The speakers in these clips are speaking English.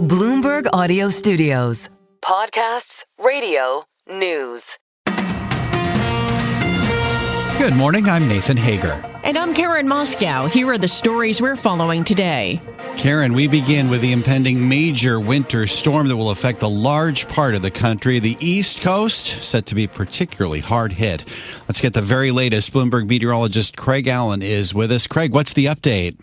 Bloomberg Audio Studios. Podcasts, radio, news. Good morning, I'm Nathan Hager. And I'm Karen Moscow. Here are the stories we're following today. Karen, we begin with the impending major winter storm that will affect a large part of the country. The East Coast set to be particularly hard hit. Let's get the very latest. Bloomberg meteorologist Craig Allen is with us. Craig, what's the update?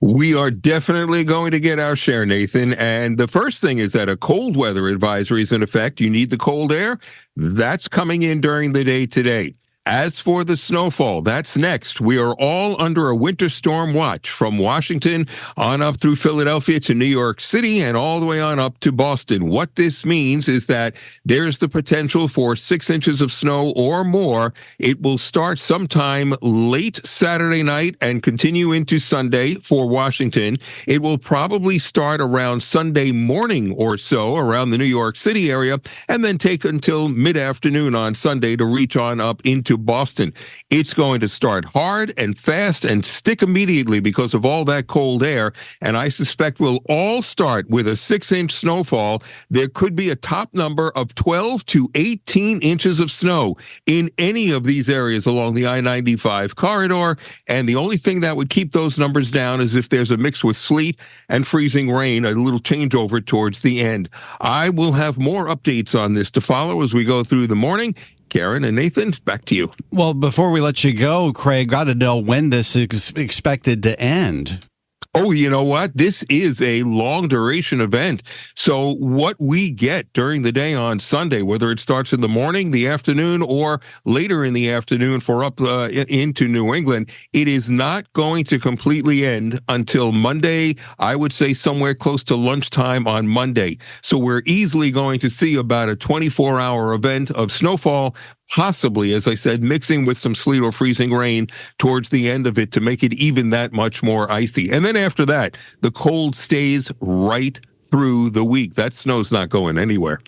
We are definitely going to get our share, Nathan. And the first thing is that a cold weather advisory is in effect. You need the cold air. That's coming in during the day today. As for the snowfall, that's next. We are all under a winter storm watch from Washington on up through Philadelphia to New York City and all the way on up to Boston. What this means is that there's the potential for 6 inches of snow or more. It will start sometime late Saturday night and continue into Sunday for Washington. It will probably start around Sunday morning or so around the New York City area and then take until mid-afternoon on Sunday to reach on up into Boston. It's going to start hard and fast and stick immediately because of all that cold air. And I suspect we'll all start with a 6-inch snowfall. There could be a top number of 12 to 18 inches of snow in any of these areas along the I-95 corridor. And the only thing that would keep those numbers down is if there's a mix with sleet and freezing rain, a little changeover towards the end. I will have more updates on this to follow as we go through the morning. Karen and Nathan, back to you. Well, before we let you go, Craig, got to know when this is expected to end. Oh, you know what? This is a long duration event. So what we get during the day on Sunday, whether it starts in the morning, the afternoon, or later in the afternoon for up into New England, it is not going to completely end until Monday. I would say somewhere close to lunchtime on Monday. So we're easily going to see about a 24-hour event of snowfall, possibly, as I said, mixing with some sleet or freezing rain towards the end of it to make it even that much more icy. And then after that, the cold stays right through the week. That snow's not going anywhere.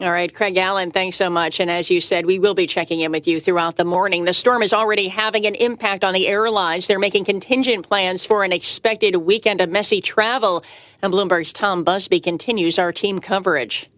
All right, Craig Allen, thanks so much. And as you said, we will be checking in with you throughout the morning. The storm is already having an impact on the airlines. They're making contingent plans for an expected weekend of messy travel. And Bloomberg's Tom Busby continues our team coverage.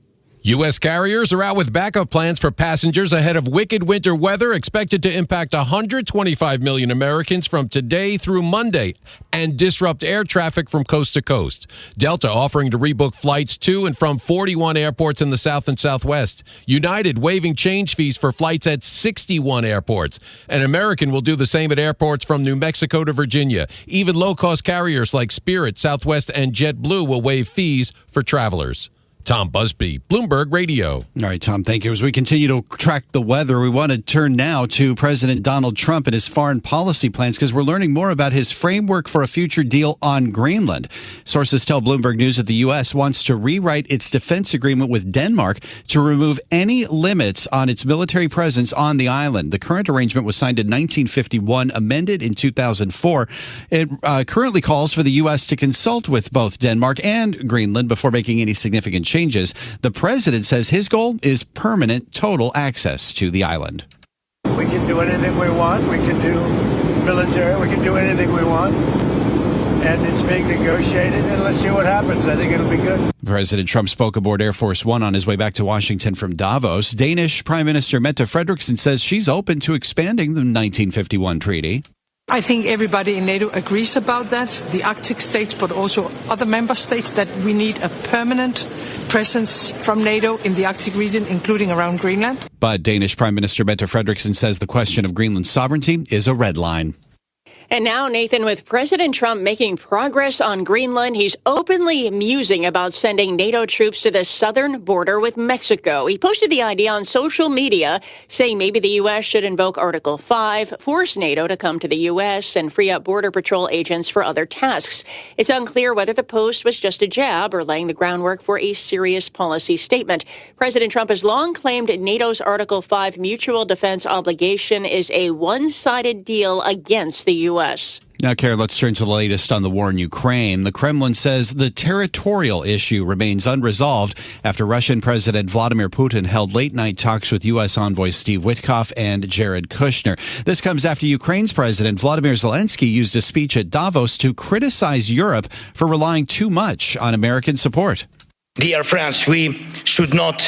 U.S. carriers are out with backup plans for passengers ahead of wicked winter weather expected to impact 125 million Americans from today through Monday and disrupt air traffic from coast to coast. Delta offering to rebook flights to and from 41 airports in the South and Southwest. United waiving change fees for flights at 61 airports. And American will do the same at airports from New Mexico to Virginia. Even low-cost carriers like Spirit, Southwest, and JetBlue will waive fees for travelers. Tom Busby, Bloomberg Radio. All right, Tom, thank you. As we continue to track the weather, we want to turn now to President Donald Trump and his foreign policy plans because we're learning more about his framework for a future deal on Greenland. Sources tell Bloomberg News that the U.S. wants to rewrite its defense agreement with Denmark to remove any limits on its military presence on the island. The current arrangement was signed in 1951, amended in 2004. It currently calls for the U.S. to consult with both Denmark and Greenland before making any significant changes. The president says his goal is permanent total access to the island. We can do anything we want. We can do military. We can do anything we want. And it's being negotiated, and let's see what happens. I think it'll be good. President Trump spoke aboard Air Force One on his way back to Washington from Davos. Danish Prime Minister Mette Frederiksen says she's open to expanding the 1951 treaty. I think everybody in NATO agrees about that, the Arctic states, but also other member states, that we need a permanent presence from NATO in the Arctic region, including around Greenland. But Danish Prime Minister Mette Frederiksen says the question of Greenland's sovereignty is a red line. And now, Nathan, with President Trump making progress on Greenland, he's openly musing about sending NATO troops to the southern border with Mexico. He posted the idea on social media, saying maybe the U.S. should invoke Article 5, force NATO to come to the U.S., and free up Border Patrol agents for other tasks. It's unclear whether the post was just a jab or laying the groundwork for a serious policy statement. President Trump has long claimed NATO's Article 5 mutual defense obligation is a one-sided deal against the U.S. Now, Karen, let's turn to the latest on the war in Ukraine. The Kremlin says the territorial issue remains unresolved after Russian President Vladimir Putin held late-night talks with U.S. envoys Steve Witkoff and Jared Kushner. This comes after Ukraine's President Vladimir Zelensky used a speech at Davos to criticize Europe for relying too much on American support. Dear friends, we should not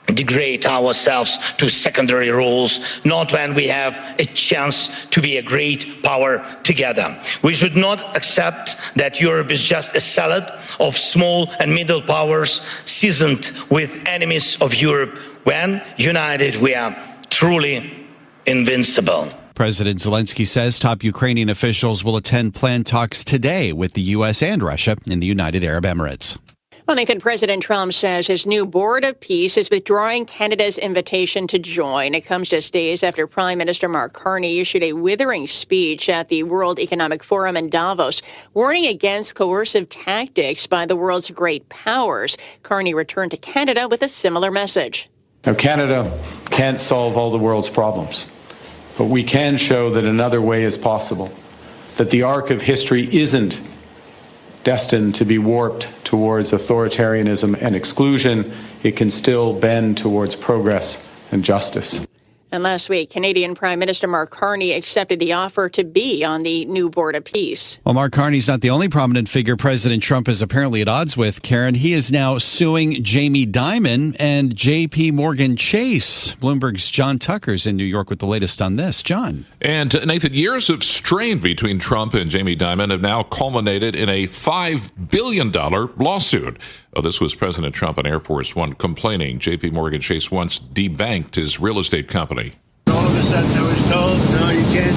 degrade ourselves to secondary roles, not when we have a chance to be a great power together. We should not accept that Europe is just a salad of small and middle powers seasoned with enemies of Europe. When united, we are truly invincible. President Zelensky says top Ukrainian officials will attend planned talks today with the U.S. and Russia in the United Arab Emirates. Well, Nathan, President Trump says his new Board of Peace is withdrawing Canada's invitation to join. It comes just days after Prime Minister Mark Carney issued a withering speech at the World Economic Forum in Davos, warning against coercive tactics by the world's great powers. Carney returned to Canada with a similar message. Now, Canada can't solve all the world's problems, but we can show that another way is possible, that the arc of history isn't destined to be warped towards authoritarianism and exclusion. It can still bend towards progress and justice. And last week, Canadian Prime Minister Mark Carney accepted the offer to be on the new Board of Peace. Well, Mark Carney's not the only prominent figure President Trump is apparently at odds with, Karen. He is now suing Jamie Dimon and J.P. Morgan Chase. Bloomberg's John Tucker's in New York with the latest on this. John. And Nathan, years of strain between Trump and Jamie Dimon have now culminated in a $5 billion lawsuit. Oh, this was President Trump on Air Force One complaining J.P. Morgan Chase once debanked his real estate company. All of a sudden I was told, no, you can't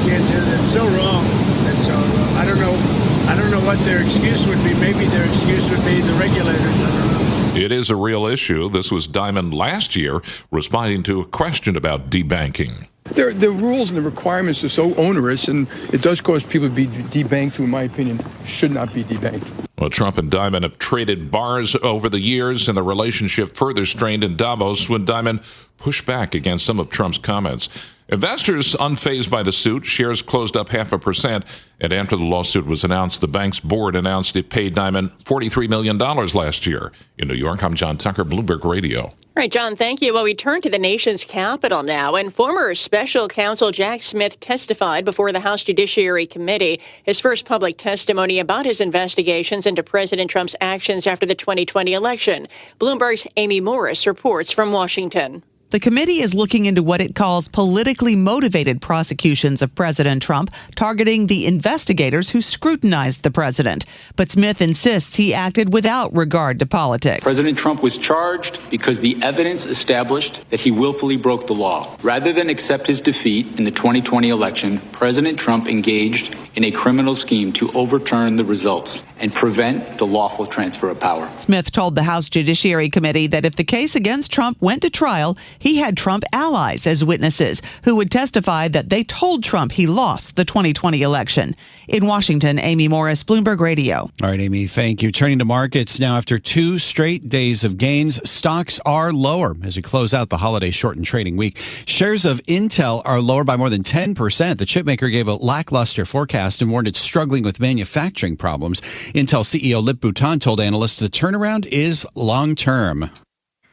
do that. It's so wrong. It's so wrong. I don't know what their excuse would be. Maybe their excuse would be the regulators. I don't know. It is a real issue. This was Dimon last year responding to a question about debanking. The rules and the requirements are so onerous, and it does cause people to be debanked, who, in my opinion, should not be debanked. Well, Trump and Dimon have traded bars over the years, and the relationship further strained in Davos when Dimon pushed back against some of Trump's comments. Investors unfazed by the suit, shares closed up 0.5%, and after the lawsuit was announced, the bank's board announced it paid Dimon $43 million last year. In New York, I'm John Tucker, Bloomberg Radio. All right, John, thank you. Well, we turn to the nation's capital now, and former special counsel Jack Smith testified before the House Judiciary Committee, his first public testimony about his investigations into President Trump's actions after the 2020 election. Bloomberg's Amy Morris reports from Washington. The committee is looking into what it calls politically motivated prosecutions of President Trump, targeting the investigators who scrutinized the president. But Smith insists he acted without regard to politics. President Trump was charged because the evidence established that he willfully broke the law. Rather than accept his defeat in the 2020 election, President Trump engaged in a criminal scheme to overturn the results and prevent the lawful transfer of power. Smith told the House Judiciary Committee that if the case against Trump went to trial, he had Trump allies as witnesses who would testify that they told Trump he lost the 2020 election. In Washington, Amy Morris, Bloomberg Radio. All right, Amy, thank you. Turning to markets now, after 2 straight days of gains, stocks are lower as we close out the holiday-shortened trading week. Shares of Intel are lower by more than 10%. The chipmaker gave a lackluster forecast and warned it's struggling with manufacturing problems. Intel CEO Lip Bhutan told analysts the turnaround is long-term.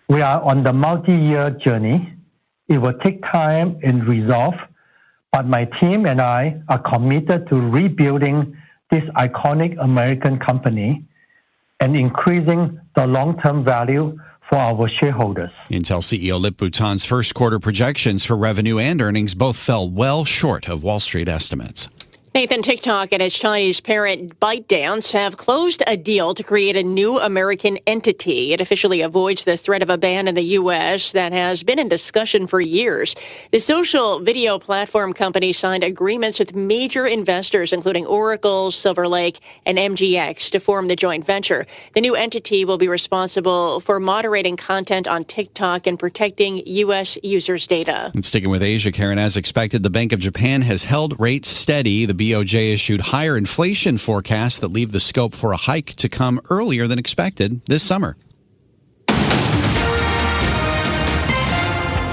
We are on the multi-year journey. It will take time and resolve, but my team and I are committed to rebuilding this iconic American company and increasing the long-term value for our shareholders. Intel CEO Lip Bhutan's first quarter projections for revenue and earnings both fell well short of Wall Street estimates. Nathan, TikTok and its Chinese parent ByteDance have closed a deal to create a new American entity. It officially avoids the threat of a ban in the U.S. that has been in discussion for years. The social video platform company signed agreements with major investors, including Oracle, Silver Lake, and MGX, to form the joint venture. The new entity will be responsible for moderating content on TikTok and protecting U.S. users' data. And sticking with Asia, Karen, as expected, the Bank of Japan has held rates steady. The BOJ issued higher inflation forecasts that leave the scope for a hike to come earlier than expected this summer.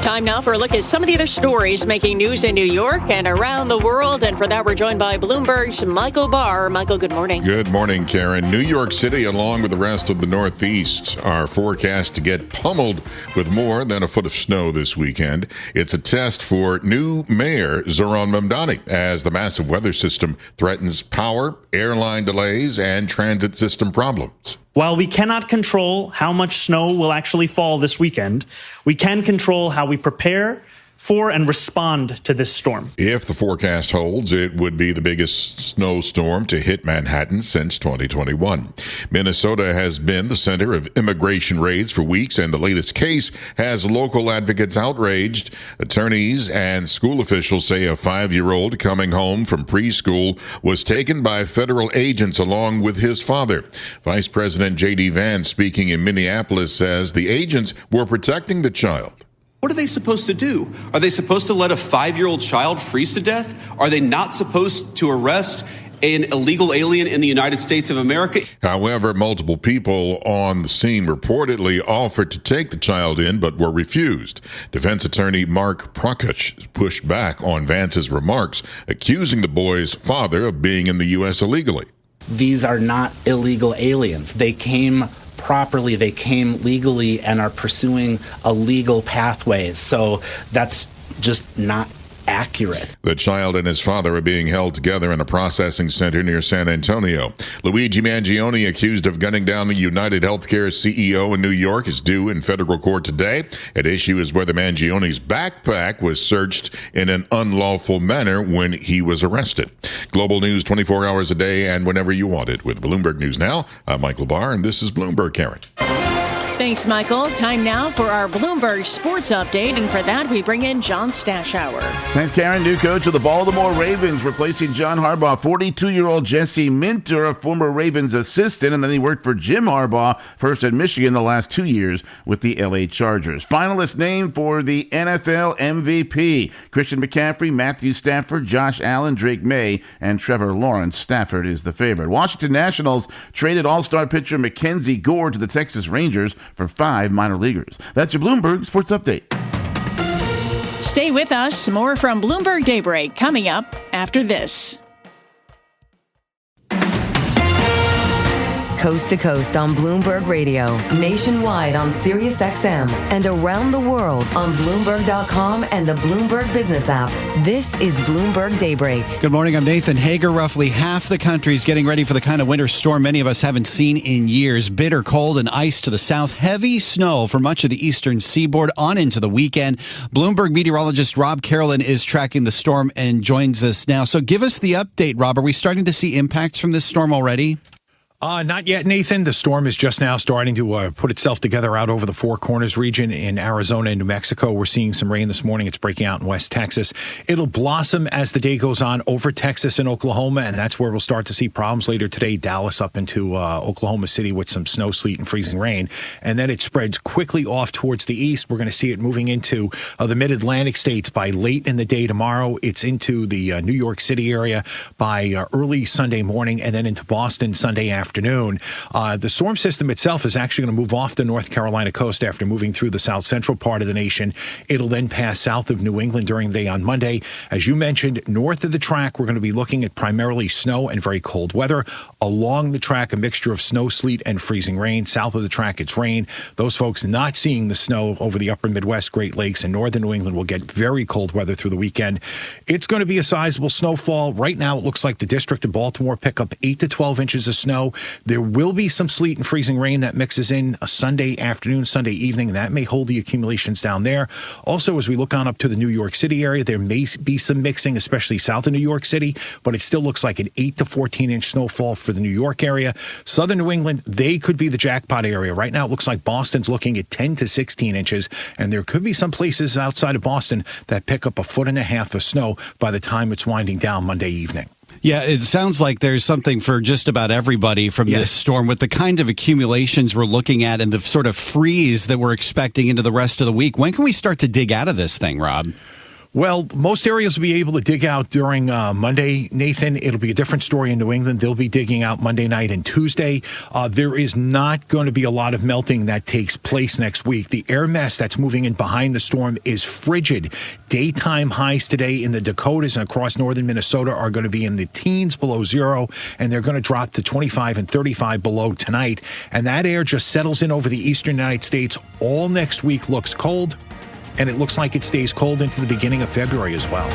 Time now for a look at some of the other stories making news in New York and around the world. And for that, we're joined by Bloomberg's Michael Barr. Michael, good morning. Good morning, Karen. New York City, along with the rest of the Northeast, are forecast to get pummeled with more than a foot of snow this weekend. It's a test for new Mayor Zohran Mamdani as the massive weather system threatens power, airline delays, and transit system problems. While we cannot control how much snow will actually fall this weekend, we can control how we prepare for and respond to this storm. If the forecast holds, it would be the biggest snowstorm to hit Manhattan since 2021. Minnesota has been the center of immigration raids for weeks, and the latest case has local advocates outraged. Attorneys and school officials say a 5-year-old coming home from preschool was taken by federal agents along with his father. Vice President J.D. Vance, speaking in Minneapolis, says the agents were protecting the child. What are they supposed to do? Are they supposed to let a 5-year-old child freeze to death? Are they not supposed to arrest an illegal alien in the United States of America? However, multiple people on the scene reportedly offered to take the child in, but were refused. Defense attorney Mark Prokach pushed back on Vance's remarks, accusing the boy's father of being in the U.S. illegally. These are not illegal aliens. They came properly, they came legally and are pursuing a legal pathways. So that's just not accurate. The child and his father are being held together in a processing center near San Antonio. Luigi Mangione, accused of gunning down the United Healthcare CEO in New York, is due in federal court today. At issue is whether Mangione's backpack was searched in an unlawful manner when he was arrested. Global news 24 hours a day and whenever you want it. With Bloomberg News Now, I'm Michael Barr, and this is Bloomberg, Karen. Thanks, Michael. Time now for our Bloomberg Sports Update, and for that, we bring in John Stashower. Thanks, Karen. New coach of the Baltimore Ravens, replacing John Harbaugh. 42-year-old Jesse Minter, a former Ravens assistant, and then he worked for Jim Harbaugh, first at Michigan the last 2 years with the L.A. Chargers. Finalist name for the NFL MVP: Christian McCaffrey, Matthew Stafford, Josh Allen, Drake May, and Trevor Lawrence. Stafford is the favorite. Washington Nationals traded all-star pitcher Mackenzie Gore to the Texas Rangers for 5 minor leaguers. That's your Bloomberg Sports Update. Stay with us. More from Bloomberg Daybreak coming up after this. Coast to coast on Bloomberg Radio, nationwide on Sirius XM, and around the world on Bloomberg.com and the Bloomberg Business app. This is Bloomberg Daybreak. Good morning, I'm Nathan Hager. Roughly half the country is getting ready for the kind of winter storm many of us haven't seen in years. Bitter cold and ice to the south, heavy snow for much of the eastern seaboard on into the weekend. Bloomberg meteorologist Rob Carolyn is tracking the storm and joins us now. So give us the update, Rob. Are we starting to see impacts from this storm already? Not yet, Nathan. The storm is just now starting to put itself together out over the Four Corners region in Arizona and New Mexico. We're seeing some rain this morning. It's breaking out in West Texas. It'll blossom as the day goes on over Texas and Oklahoma, and that's where we'll start to see problems later today. Dallas up into Oklahoma City with some snow, sleet, and freezing rain. And then it spreads quickly off towards the east. We're going to see it moving into the mid-Atlantic states by late in the day tomorrow. It's into the New York City area by early Sunday morning, and then into Boston Sunday afternoon. The storm system itself is actually going to move off the North Carolina coast after moving through the south central part of the nation. It'll then pass south of New England during the day on Monday. As you mentioned, north of the track, we're going to be looking at primarily snow and very cold weather. Along the track, a mixture of snow, sleet, and freezing rain. South of the track, it's rain. Those folks not seeing the snow over the upper Midwest, Great Lakes, and northern New England will get very cold weather through the weekend. It's going to be a sizable snowfall. Right now, it looks like the District of Baltimore pick up 8 to 12 inches of snow. There will be some sleet and freezing rain that mixes in a Sunday afternoon, Sunday evening. That may hold the accumulations down there. Also, as we look on up to the New York City area, there may be some mixing, especially south of New York City, but it still looks like an 8 to 14-inch snowfall for the New York area. Southern New England, they could be the jackpot area. Right now, it looks like Boston's looking at 10 to 16 inches, and there could be some places outside of Boston that pick up 1.5 feet of snow by the time it's winding down Monday evening. Yeah, it sounds like there's something for just about everybody from this storm with the kind of accumulations we're looking at and the sort of freeze that we're expecting into the rest of the week. When can we start to dig out of this thing, Rob? Well, most areas will be able to dig out during Monday, Nathan. It'll be a different story in New England. They'll be digging out Monday night and Tuesday. There is not going to be a lot of melting that takes place next week. The air mass that's moving in behind the storm is frigid. Daytime highs today in the Dakotas and across northern Minnesota are going to be in the teens below zero, and they're going to drop to 25 and 35 below tonight. And that air just settles in over the eastern United States. All next week looks cold. And it looks like it stays cold into the beginning of February as well.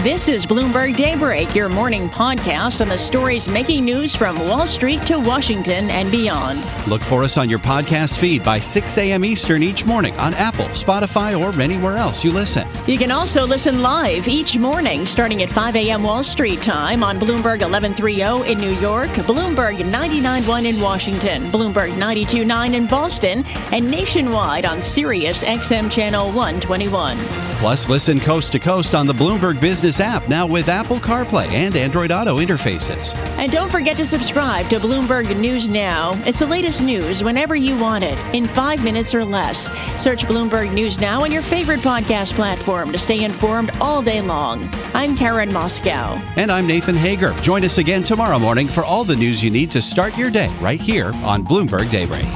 This is Bloomberg Daybreak, your morning podcast on the stories making news from Wall Street to Washington and beyond. Look for us on your podcast feed by 6 a.m. Eastern each morning on Apple, Spotify, or anywhere else you listen. You can also listen live each morning starting at 5 a.m. Wall Street time on Bloomberg 1130 in New York, Bloomberg 99.1 in Washington, Bloomberg 92.9 in Boston, and nationwide on Sirius XM Channel 121. Plus, listen coast to coast on the Bloomberg Business app, now with Apple CarPlay and Android Auto interfaces. And don't forget to subscribe to Bloomberg News Now. It's the latest news whenever you want it, in 5 minutes or less. Search Bloomberg News Now on your favorite podcast platform to stay informed all day long. I'm Karen Moscow. And I'm Nathan Hager. Join us again tomorrow morning for all the news you need to start your day right here on Bloomberg Daybreak.